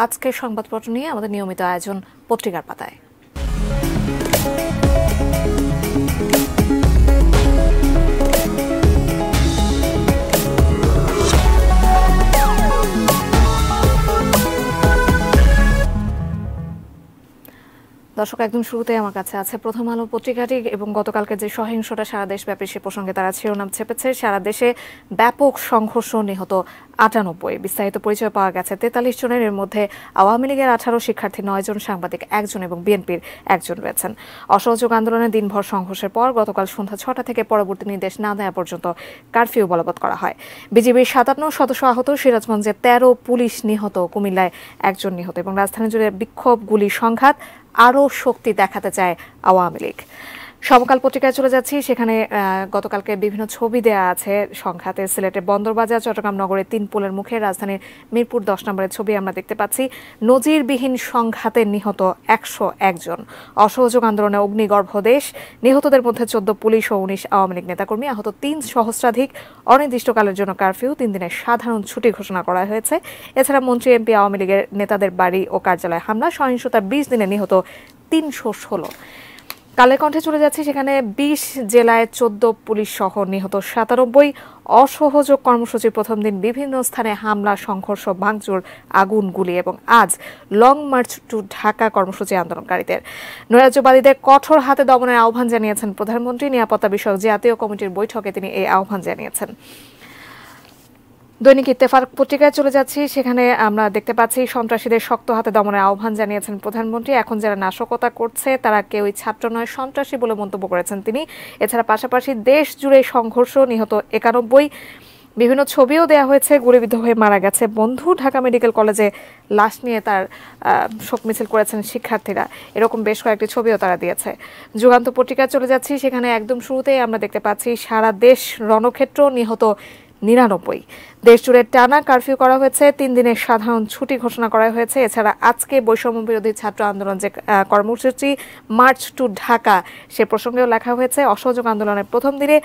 আজকের সংবাদপত্র নিয়ে আমাদের নিয়মিত আয়োজন পত্রিকার পাতায়। দর্শক, একদম শুরুতে আমার কাছে আছে প্রথম আলো পত্রিকাটি এবং গতকালকে যে সহিংসতা সারা দেশব্যাপী সে প্রসঙ্গে তারা শিরোনাম ছেপেছে। সারা দেশে ব্যাপক সংঘর্ষ, নিহত ৯৮। বিস্তারিত পরিচয় পাওয়া গেছে ৪৩ জনের। এর মধ্যে আওয়ামী লীগের ১৮ শিক্ষার্থী ৯ জন, সাংবাদিক ১ জন এবং বিএনপির ১ জন রয়েছেন। অসহযোগ আন্দোলনে দিনভর সংঘর্ষের পর গতকাল সন্ধ্যা ৬টা থেকে পরবর্তী নির্দেশ না দেওয়া পর্যন্ত কারফিউ বলবৎ করা হয়। বিজিবির ৫৭ সদস্য আহত, সিরাজগঞ্জে ১৩, পুলিশ নিহত, কুমিল্লায় ১ জন নিহত এবং রাজধানী জুড়ে বিক্ষোভ, গুলি, সংঘাত। আরও শক্তি দেখাতে চায় আওয়ামী লীগ। সমকাল পত্রিকায় চলে যাচ্ছি, সেখানে গতকালকে বিভিন্ন ছবি দেয়া আছে সংঘাতে। সিলেটের বন্দরবাজার, চট্টগ্রাম নগরের ৩ পুলের মুখে, রাজধানীর মিরপুর ১০ নম্বরের ছবি আমরা দেখতে পাচ্ছি। নজিরবিহীন সংঘাতে নিহত ১০১ জন। অসহযোগ আন্দোলনে অগ্নিগর্ভ দেশ। নিহতদের মধ্যে ১৪ পুলিশ ও ১৯ আওয়ামী লীগ নেতাকর্মী। আহত ৩ সহস্রাধিক। অনির্দিষ্টকালের জন্য কারফিউ, ৩ দিনের সাধারণ ছুটি ঘোষণা করা হয়েছে। এছাড়া মন্ত্রী, এমপি, আওয়ামী লীগের নেতাদের বাড়ি ও কার্যালয়ে হামলা। সহিংসতার ২০ দিনে নিহত ৩১৬। কালের কণ্ঠে চলে যাচ্ছি, সেখানে ২০ জেলায় ১৪ পুলিশ সহ নিহত ৯৭। অসহযোগ কর্মসূচির প্রথম দিন বিভিন্ন স্থানে হামলা, সংঘর্ষ, ভাঙচুর, আগুন, গুলি এবং আজ লং মার্চ টু ঢাকা কর্মসূচি আন্দোলনকারীদের। নৈরাজ্যবাদীদের কঠোর হাতে দমনের আহ্বান জানিয়েছেন প্রধানমন্ত্রী। নিরাপত্তা বিষয়ক জাতীয় কমিটির বৈঠকে তিনি এই আহ্বান জানিয়েছেন। দৈনিক ইত্তেফাক পত্রিকায় চলে যাচ্ছি, সেখানে আমরা দেখতে পাচ্ছি সন্ত্রাসীদের শক্ত হাতে দমনের আহ্বান জানিয়েছেন প্রধানমন্ত্রী। এখন যারা নাশকতা করছে তারা কেউই ছাত্র নয়, সন্ত্রাসী বলে মন্তব্য করেছেন তিনি। এছাড়া পাশাপাশি দেশ জুড়ে সংঘর্ষ, নিহত ৯১। বিভিন্ন ছবিও দেওয়া হয়েছে। গুলিবিদ্ধ হয়ে মারা গেছে বন্ধু। ঢাকা মেডিকেল কলেজে লাশ নিয়ে তার শোক মিছিল করেছেন শিক্ষার্থীরা। এরকম বেশ কয়েকটি ছবিও তারা দিয়েছে। যুগান্ত পত্রিকায় চলে যাচ্ছি, সেখানে একদম শুরুতেই আমরা দেখতে পাচ্ছি সারা দেশ রণক্ষেত্র, নিহত ৯৯। দেশ জুড়ে টানা কারফিউ করা হয়েছে, ৩ দিনের সাধারণ ছুটি ঘোষণা করা হয়েছে। এছাড়া আজকে বৈষম্য বিরোধী ছাত্র আন্দোলন যে কর্মসূচি মার্চ টু ঢাকা, সে প্রসঙ্গেও লেখা হয়েছে। অসহযোগ আন্দোলনের প্রথম দিনে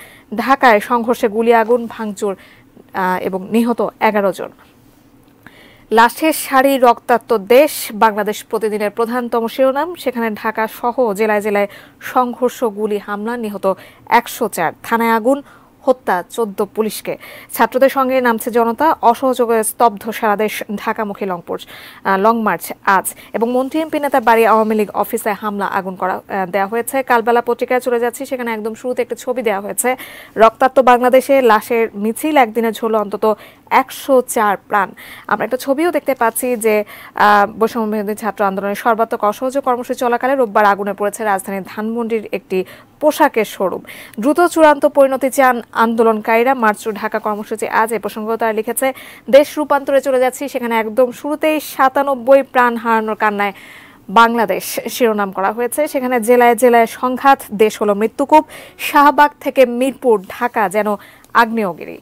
ঢাকায় সংঘর্ষে গুলি, আগুন, ভাঙচুর এবং নিহত ১১ জন। লাশের সারি, রক্তাক্ত দেশ, বাংলাদেশ প্রতিদিনের প্রধানতম শিরোনাম। সেখানে ঢাকা সহ জেলায় জেলায় সংঘর্ষ, গুলি, হামলা, নিহত ১০৪। থানায় আগুন, হত্যা ১৪ পুলিশকে। ছাত্রদের সঙ্গে নামছে জনতা। অসহযোগে স্তব্ধ সারা দেশ। ঢাকামুখী লং মার্চ আজ। এবং মন্ত্রী, এমপি নেতার বাড়ি, আওয়ামী লীগ অফিসে হামলা, আগুন করা দেওয়া হয়েছে। কালবেলা পত্রিকায় চলে যাচ্ছি, সেখানে একদম শুরুতে একটি ছবি দেওয়া হয়েছে। রক্তাক্ত বাংলাদেশে লাশের মিছিল, একদিনে ঝরল অন্তত ১০৪ প্রাণ। আমরা একটা ছবিও দেখতে পাচ্ছি যে বৈষম্য বিরোধী ছাত্র আন্দোলনের সর্বাত্মক অসহযোগ কর্মসূচি চলাকালে রোববার আগুনে পড়েছে রাজধানীর ধানমন্ডির একটি পোশাকের শোরুম। দ্রুত চূড়ান্ত পরিণতি চান আন্দোলনকারীরা। মার্চ টু ঢাকা কর্মসূচি আজ, এ প্রসঙ্গেও তারা লিখেছে। দেশ রূপান্তরে চলে যাচ্ছি, সেখানে একদম শুরুতেই ৯৭ প্রাণ হারানোর কান্নায় বাংলাদেশ শিরোনাম করা হয়েছে। সেখানে জেলায় জেলায় সংঘাত, দেশ হলো মৃত্যুকূপ। শাহবাগ থেকে মিরপুর, ঢাকা যেন আগ্নেয়গিরি।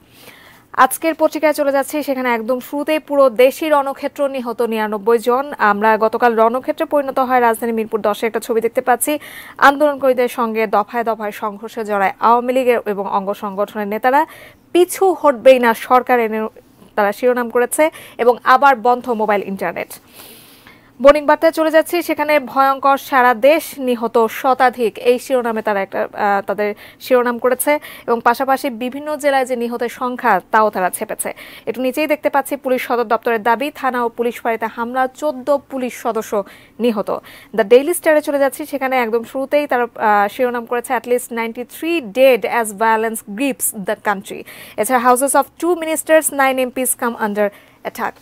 আজকের পত্রিকায় চলে যাচ্ছি, সেখানে একদম শুরুতেই পুরো দেশই রণক্ষেত্র, নিহত ৯৯ জন। আমরা গতকাল রণক্ষেত্রে পরিণত হয় রাজধানী মিরপুর ১০-এ একটা ছবি দেখতে পাচ্ছি। আন্দোলনকারীদের সঙ্গে দফায় দফায় সংঘর্ষে জড়ায় আওয়ামী লীগের এবং অঙ্গ সংগঠনের নেতারা। পিছু হটবেই না সরকার, এনে তারা শিরোনাম করেছে। এবং আবার বন্ধ মোবাইল, ইন্টারনেট। বণিক বার্তায় চলে যাচ্ছি, সেখানে ভয়ঙ্কর সারা দেশ, নিহত শতাধিক, এই শিরোনামে তারা তাদের শিরোনাম করেছে। এবং পাশাপাশি বিভিন্ন জেলায় যে নিহতের সংখ্যা তাও তারা ছেপেছে। একটু নিচেই দেখতে পাচ্ছি পুলিশ সদর দপ্তরের দাবি, থানা ও পুলিশ ফাঁড়িতে হামলা, ১৪ পুলিশ সদস্য নিহত। দ্য ডেইলি স্টারে চলে যাচ্ছি, সেখানে একদম শুরুতেই তারা শিরোনাম করেছে at least 93 dead as violence grips the country. এছাড়া houses of 2 ministers, 9 MPs come under attack.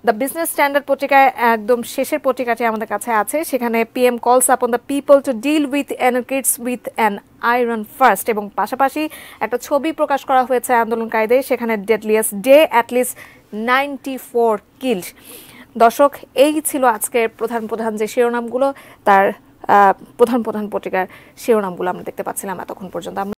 The Business Standard পত্রিকায় একদম শেষের পত্রিকাটি আমাদের কাছে আছে। সেখানে PM calls upon the people to deal with anarchists with an iron first. এবং পাশাপাশি একটা ছবি প্রকাশ করা হয়েছে আন্দোলনকারীদের, সেখানে ডেডলিয়েস্ট ডে, অ্যাটলিস্ট 94 কিল্ড। দর্শক, এই ছিল আজকের প্রধান যে শিরোনামগুলো, তার প্রধান পত্রিকার শিরোনামগুলো আমরা দেখতে পাচ্ছিলাম এতক্ষণ পর্যন্ত।